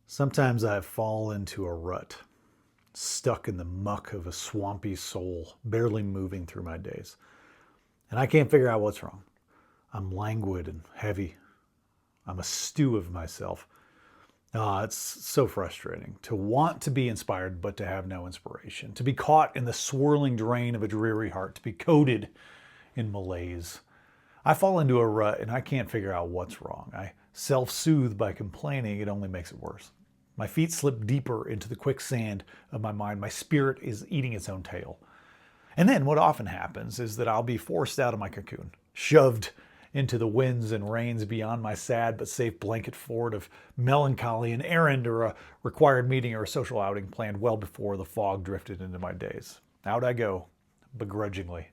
Sometimes I fall into a rut, stuck in the muck of a swampy soul, barely moving through my days. And I can't figure out what's wrong. I'm languid and heavy. I'm a stew of myself. It's so frustrating to want to be inspired, but to have no inspiration, to be caught in the swirling drain of a dreary heart, to be coated in malaise. I fall into a rut and I can't figure out what's wrong. I self-soothe by complaining. It only makes it worse. My feet slip deeper into the quicksand of my mind. My spirit is eating its own tail. And then what often happens is that I'll be forced out of my cocoon, shoved into the winds and rains beyond my sad but safe blanket fort of melancholy, an errand or a required meeting or a social outing planned well before the fog drifted into my days. Out I go, begrudgingly.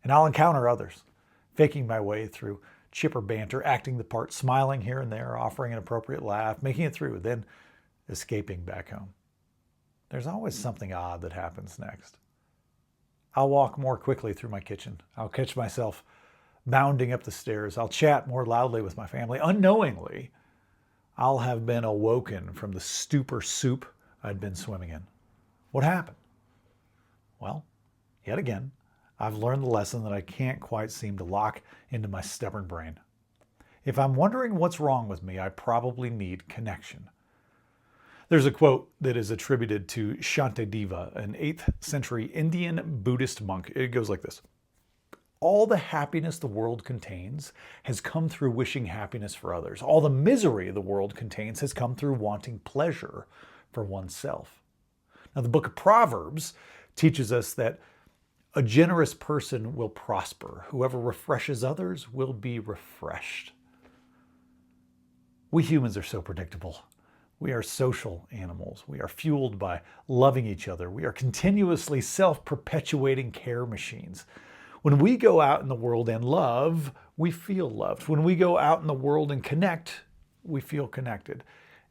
And I'll encounter others, faking my way through chipper banter, acting the part, smiling here and there, offering an appropriate laugh, making it through, then escaping back home. There's always something odd that happens next. I'll walk more quickly through my kitchen. I'll catch myself bounding up the stairs. I'll chat more loudly with my family. Unknowingly, I'll have been awoken from the stupor soup I'd been swimming in. What happened? Well, yet again, I've learned the lesson that I can't quite seem to lock into my stubborn brain. If I'm wondering what's wrong with me, I probably need connection. There's a quote that is attributed to Shantideva, an 8th century Indian Buddhist monk. It goes like this. All the happiness the world contains has come through wishing happiness for others. All the misery the world contains has come through wanting pleasure for oneself. Now, the book of Proverbs teaches us that a generous person will prosper. Whoever refreshes others will be refreshed. We humans are so predictable. We are social animals. We are fueled by loving each other. We are continuously self-perpetuating care machines. When we go out in the world and love, we feel loved. When we go out in the world and connect, we feel connected.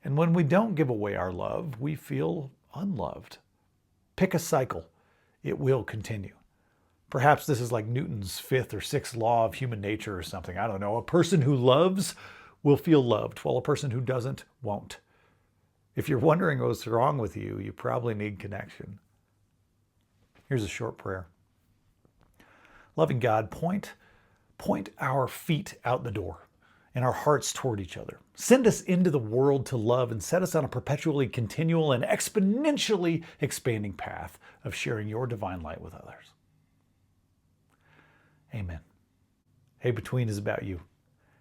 And when we don't give away our love, we feel unloved. Pick a cycle. It will continue. Perhaps this is like Newton's 5th or 6th law of human nature or something. I don't know. A person who loves will feel loved, while a person who doesn't won't. If you're wondering what's wrong with you, you probably need connection. Here's a short prayer. Loving God, point our feet out the door and our hearts toward each other. Send us into the world to love and set us on a perpetually continual and exponentially expanding path of sharing your divine light with others. Amen. Hey, Between is about you.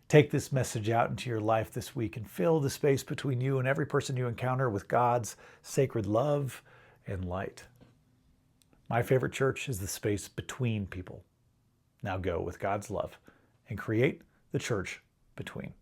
Take this message out into your life this week and fill the space between you and every person you encounter with God's sacred love and light. My favorite church is the space between people. Now go with God's love and create the church between.